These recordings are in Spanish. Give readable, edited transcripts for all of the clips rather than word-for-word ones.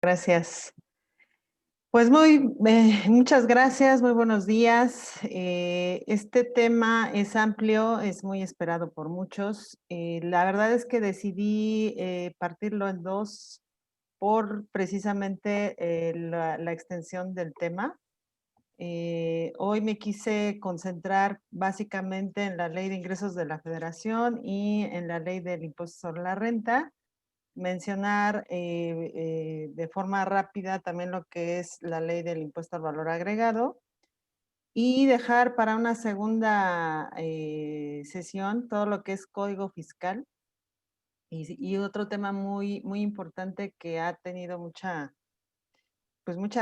Gracias. Pues muchas gracias, muy buenos días. Este tema es amplio, es muy esperado por muchos. La verdad es que decidí partirlo en dos por precisamente la extensión del tema. Hoy me quise concentrar básicamente en la Ley de Ingresos de la Federación y en la Ley del Impuesto sobre la Renta. Mencionar de forma rápida también lo que es la ley del impuesto al valor agregado y dejar para una segunda sesión todo lo que es código fiscal y otro tema muy importante que ha tenido mucha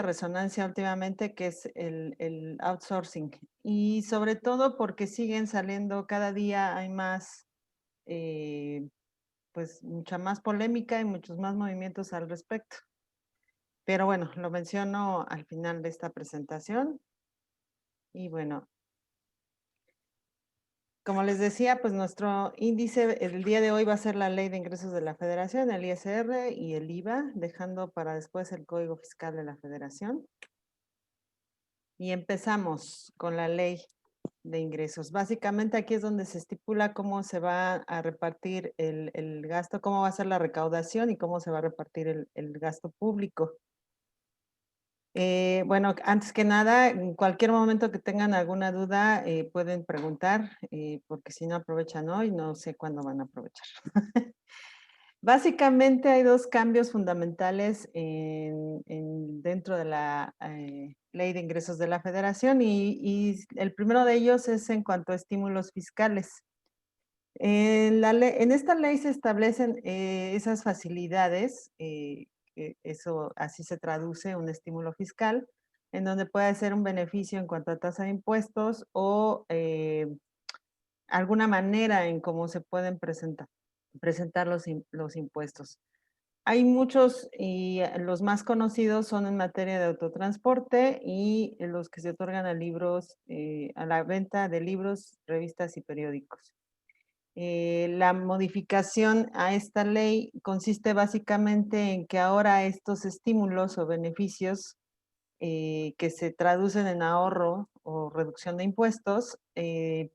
resonancia últimamente, que es el outsourcing. Y sobre todo porque siguen saliendo, cada día hay más pues mucha más polémica y muchos más movimientos al respecto. Pero bueno, lo menciono al final de esta presentación. Y bueno, como les decía, pues nuestro índice el día de hoy va a ser la Ley de Ingresos de la Federación, el ISR y el IVA, dejando para después el Código Fiscal de la Federación. Y empezamos con la Ley de Ingresos. Básicamente aquí es donde se estipula cómo se va a repartir el gasto, cómo va a ser la recaudación y cómo se va a repartir el gasto público. Bueno, antes que nada, en cualquier momento que tengan alguna duda, pueden preguntar, porque si no aprovechan hoy, no sé cuándo van a aprovechar. Básicamente hay dos cambios fundamentales dentro de la Ley de Ingresos de la Federación y el primero de ellos es en cuanto a estímulos fiscales. En esta ley se establecen esas facilidades, eso así se traduce, un estímulo fiscal, en donde puede ser un beneficio en cuanto a tasa de impuestos o alguna manera en cómo se pueden presentar los impuestos. Hay muchos y los más conocidos son en materia de autotransporte y los que se otorgan a libros, a la venta de libros, revistas y periódicos. La modificación a esta ley consiste básicamente en que ahora estos estímulos o beneficios que se traducen en ahorro o reducción de impuestos,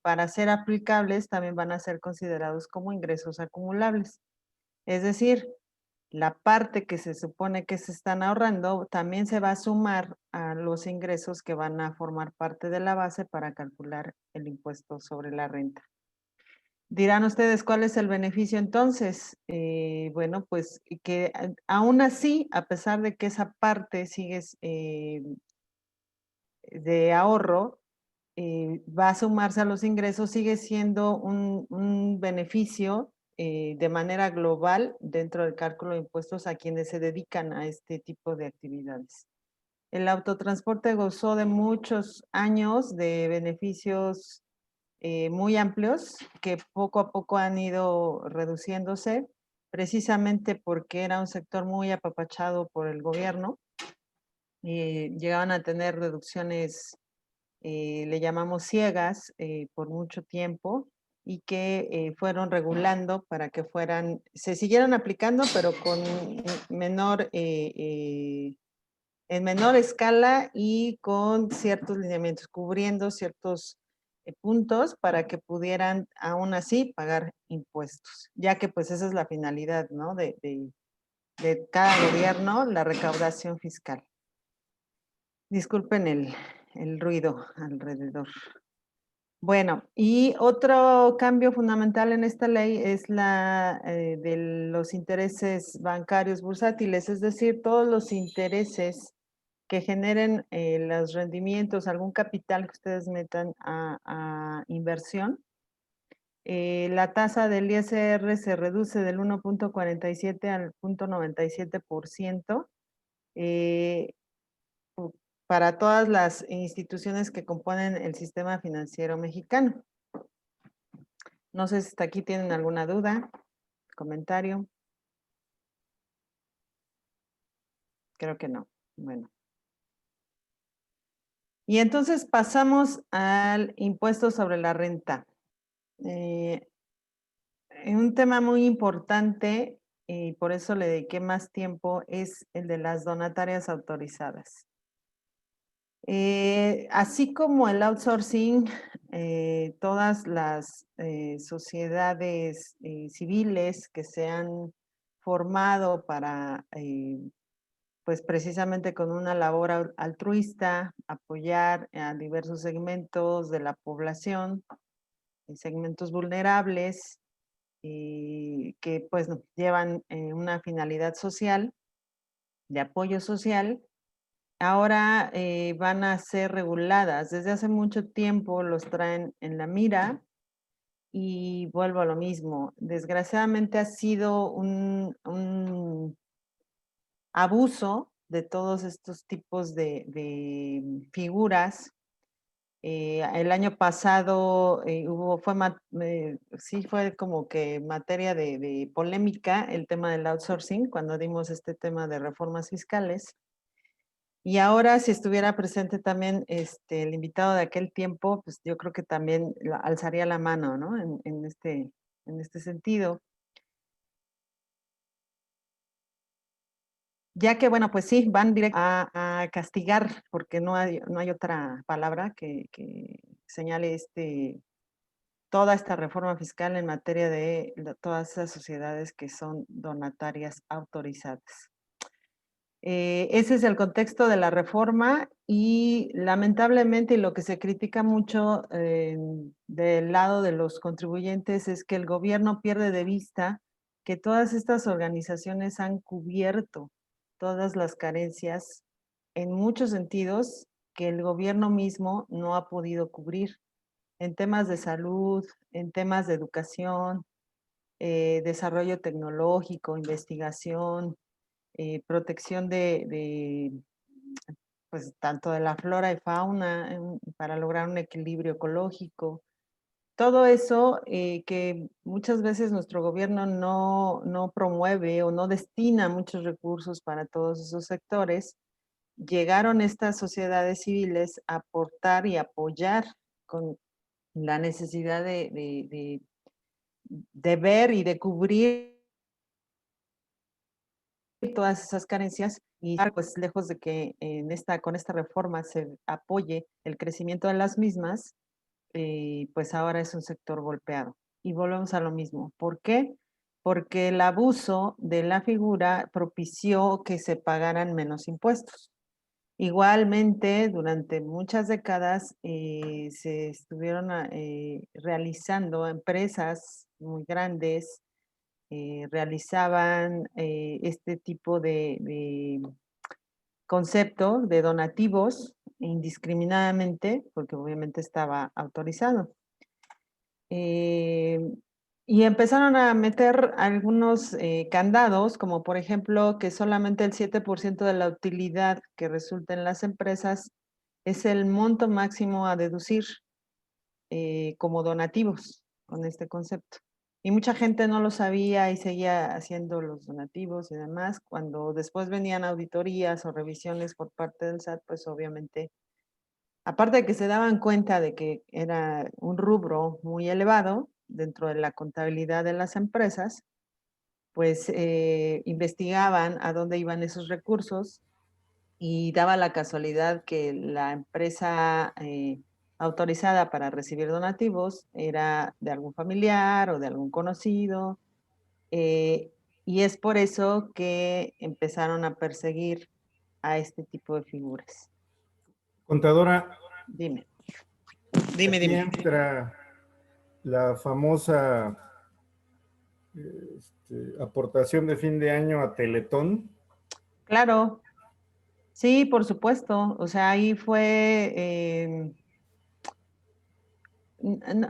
para ser aplicables también van a ser considerados como ingresos acumulables. Es decir, la parte que se supone que se están ahorrando también se va a sumar a los ingresos que van a formar parte de la base para calcular el impuesto sobre la renta. Dirán ustedes, ¿cuál es el beneficio entonces? Bueno, pues que aún así, a pesar de que esa parte sigue de ahorro, va a sumarse a los ingresos, sigue siendo un beneficio de manera global dentro del cálculo de impuestos a quienes se dedican a este tipo de actividades. El autotransporte gozó de muchos años de beneficios muy amplios que poco a poco han ido reduciéndose, precisamente porque era un sector muy apapachado por el gobierno. Llegaban a tener reducciones, le llamamos ciegas, por mucho tiempo y que fueron regulando para que se siguieran aplicando, pero con en menor escala y con ciertos lineamientos, cubriendo ciertos puntos para que pudieran aún así pagar impuestos, ya que pues esa es la finalidad, ¿no? De cada gobierno, la recaudación fiscal. Disculpen el ruido alrededor. Bueno, y otro cambio fundamental en esta ley es la de los intereses bancarios bursátiles, es decir, todos los intereses que generen los rendimientos, algún capital que ustedes metan a inversión. La tasa del ISR se reduce del 1.47 al 0.97% para todas las instituciones que componen el sistema financiero mexicano. No sé si hasta aquí tienen alguna duda, comentario. Creo que no. Bueno. Y entonces pasamos al impuesto sobre la renta. Un tema muy importante y por eso le dediqué más tiempo, es el de las donatarias autorizadas. Así como el outsourcing, todas las sociedades civiles que se han formado para, pues precisamente con una labor altruista, apoyar a diversos segmentos de la población, segmentos vulnerables, y que pues llevan una finalidad social, de apoyo social. Ahora van a ser reguladas. Desde hace mucho tiempo los traen en la mira y vuelvo a lo mismo. Desgraciadamente ha sido un abuso de todos estos tipos de figuras. El año pasado sí fue como que materia de polémica el tema del outsourcing cuando dimos este tema de reformas fiscales. Y ahora, si estuviera presente también el invitado de aquel tiempo, pues yo creo que también alzaría la mano, ¿no? En este sentido. Ya que, bueno, pues sí, van directo a castigar, porque no hay otra palabra que señale toda esta reforma fiscal en materia de todas esas sociedades que son donatarias autorizadas. Ese es el contexto de la reforma y lamentablemente lo que se critica mucho del lado de los contribuyentes es que el gobierno pierde de vista que todas estas organizaciones han cubierto todas las carencias en muchos sentidos que el gobierno mismo no ha podido cubrir en temas de salud, en temas de educación, desarrollo tecnológico, investigación, protección pues, tanto de la flora y fauna, para lograr un equilibrio ecológico. Todo eso que muchas veces nuestro gobierno no promueve o no destina muchos recursos para todos esos sectores, llegaron estas sociedades civiles a aportar y apoyar con la necesidad de ver y de cubrir todas esas carencias y pues lejos de que con esta reforma se apoye el crecimiento de las mismas, pues ahora es un sector golpeado. Y volvemos a lo mismo. ¿Por qué? Porque el abuso de la figura propició que se pagaran menos impuestos. Igualmente, durante muchas décadas se estuvieron realizando empresas muy grandes, realizaban este tipo de concepto de donativos indiscriminadamente, porque obviamente estaba autorizado. Eh, y empezaron a meter algunos candados, como por ejemplo que solamente el 7% de la utilidad que resulta en las empresas es el monto máximo a deducir como donativos con este concepto. Y mucha gente no lo sabía y seguía haciendo los donativos y demás. Cuando después venían auditorías o revisiones por parte del SAT, pues obviamente, aparte de que se daban cuenta de que era un rubro muy elevado dentro de la contabilidad de las empresas, pues investigaban a dónde iban esos recursos y daba la casualidad que la empresa autorizada para recibir donativos era de algún familiar o de algún conocido, eh, y es por eso que empezaron a perseguir a este tipo de figuras. Contadora, Dime, aquí dime. entra la famosa aportación de fin de año a Teletón. Claro, sí, por supuesto. O sea, ahí fue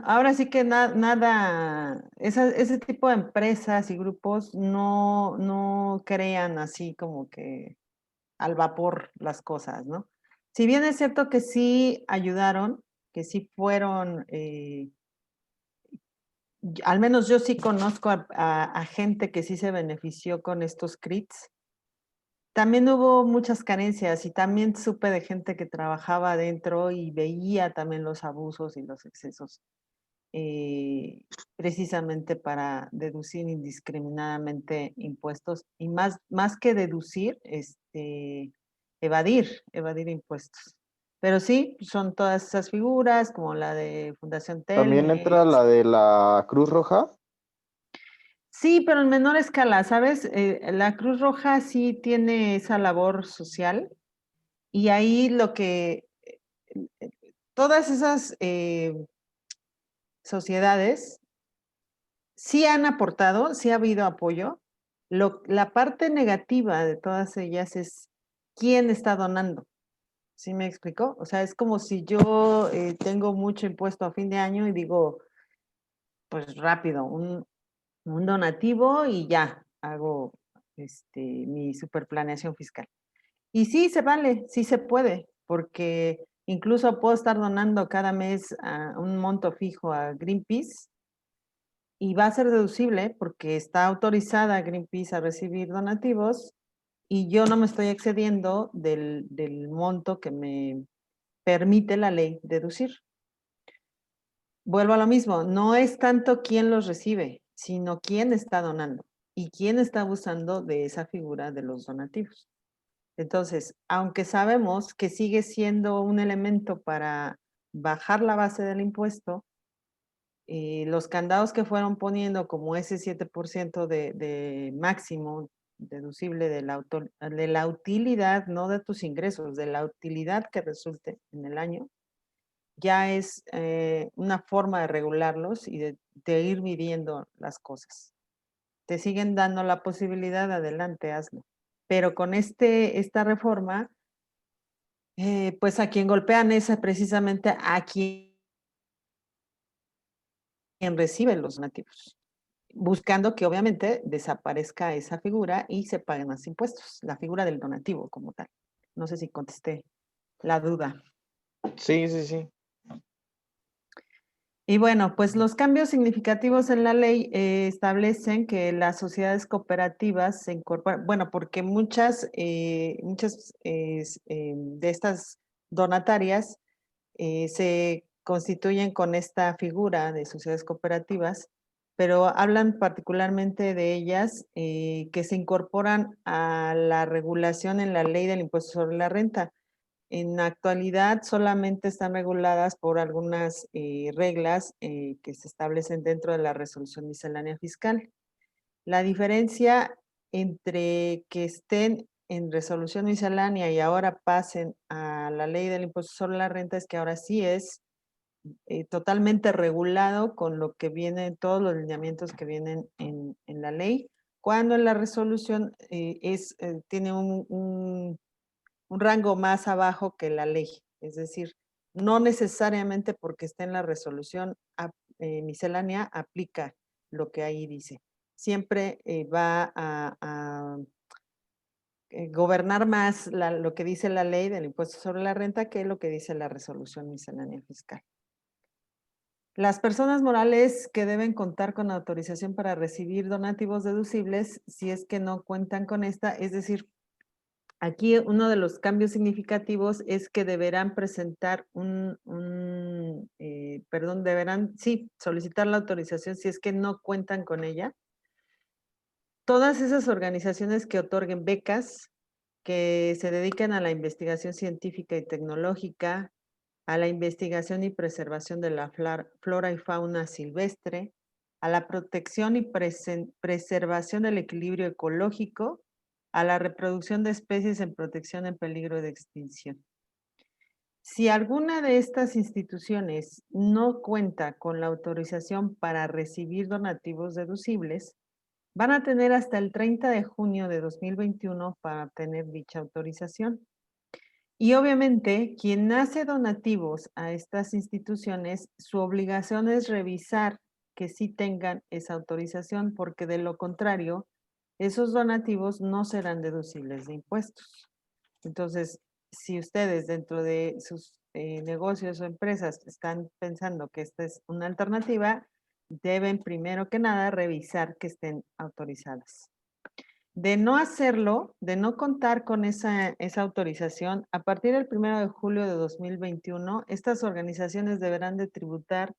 ahora sí que nada, ese tipo de empresas y grupos no crean así como que al vapor las cosas, ¿no? Si bien es cierto que sí ayudaron, que sí fueron, al menos yo sí conozco a gente que sí se benefició con estos CRITs, también hubo muchas carencias y también supe de gente que trabajaba adentro y veía también los abusos y los excesos. precisamente para deducir indiscriminadamente impuestos y más que deducir, evadir impuestos. Pero sí, son todas esas figuras, como la de Fundación ¿También entra Telmex. la de la Cruz Roja? Sí, pero en menor escala, ¿sabes? La Cruz Roja sí tiene esa labor social y ahí todas esas sociedades sí han aportado, sí ha habido apoyo. La parte negativa de todas ellas es quién está donando. ¿Sí me explicó? O sea, es como si yo tengo mucho impuesto a fin de año y digo, pues rápido, un donativo y ya hago mi superplaneación fiscal. Y sí se vale, sí se puede, porque incluso puedo estar donando cada mes un monto fijo a Greenpeace y va a ser deducible porque está autorizada Greenpeace a recibir donativos y yo no me estoy excediendo del monto que me permite la ley deducir. Vuelvo a lo mismo, no es tanto quién los recibe, sino quién está donando y quién está abusando de esa figura de los donativos. Entonces, aunque sabemos que sigue siendo un elemento para bajar la base del impuesto, los candados que fueron poniendo como ese 7% de máximo deducible de la utilidad, no de tus ingresos, de la utilidad que resulte en el año, ya es una forma de regularlos y de ir midiendo las cosas. Te siguen dando la posibilidad, adelante, hazlo. Pero con esta reforma, pues a quien golpean es precisamente a quien recibe los donativos, buscando que obviamente desaparezca esa figura y se paguen más impuestos, la figura del donativo como tal. No sé si contesté la duda. Sí, sí, sí. Y bueno, pues los cambios significativos en la ley establecen que las sociedades cooperativas se incorporan, bueno, porque muchas de estas donatarias se constituyen con esta figura de sociedades cooperativas, pero hablan particularmente de ellas que se incorporan a la regulación en la ley del impuesto sobre la renta. En la actualidad solamente están reguladas por algunas reglas que se establecen dentro de la resolución miscelánea fiscal. La diferencia entre que estén en resolución miscelánea y ahora pasen a la ley del impuesto sobre la renta es que ahora sí es totalmente regulado con lo que viene, todos los lineamientos que vienen en la ley, cuando en la resolución tiene un rango más abajo que la ley. Es decir, no necesariamente porque esté en la resolución miscelánea aplica lo que ahí dice. Siempre va a gobernar más lo que dice la ley del impuesto sobre la renta que lo que dice la resolución miscelánea fiscal. Las personas morales que deben contar con autorización para recibir donativos deducibles, si es que no cuentan con esta, es decir, aquí uno de los cambios significativos es que deberán presentar deberán, sí, solicitar la autorización si es que no cuentan con ella. Todas esas organizaciones que otorguen becas, que se dediquen a la investigación científica y tecnológica, a la investigación y preservación de la flora y fauna silvestre, a la protección y preservación del equilibrio ecológico, a la reproducción de especies en protección en peligro de extinción. Si alguna de estas instituciones no cuenta con la autorización para recibir donativos deducibles, van a tener hasta el 30 de junio de 2021 para obtener dicha autorización. Y obviamente, quien hace donativos a estas instituciones, su obligación es revisar que sí tengan esa autorización, porque de lo contrario, esos donativos no serán deducibles de impuestos. Entonces, si ustedes dentro de sus negocios o empresas están pensando que esta es una alternativa, deben primero que nada revisar que estén autorizadas. De no hacerlo, de no contar con esa autorización, a partir del 1 de julio de 2021, estas organizaciones deberán de tributar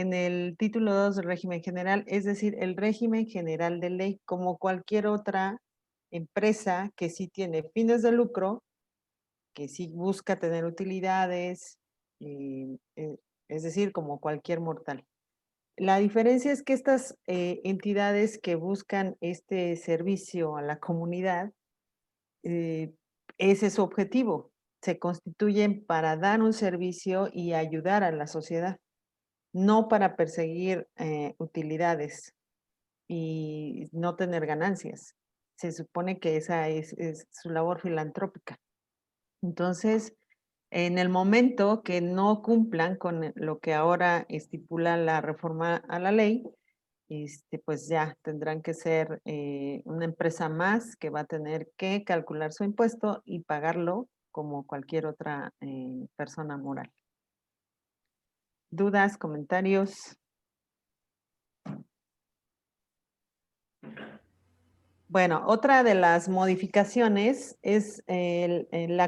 en el título 2 del régimen general, es decir, el régimen general de ley, como cualquier otra empresa que sí tiene fines de lucro, que sí busca tener utilidades, es decir, como cualquier mortal. La diferencia es que estas entidades que buscan este servicio a la comunidad, ese es su objetivo. Se constituyen para dar un servicio y ayudar a la sociedad, no para perseguir utilidades y no tener ganancias. Se supone que esa es su labor filantrópica. Entonces, en el momento que no cumplan con lo que ahora estipula la reforma a la ley, pues ya tendrán que ser una empresa más que va a tener que calcular su impuesto y pagarlo como cualquier otra persona moral. ¿Dudas, comentarios? Bueno, otra de las modificaciones es la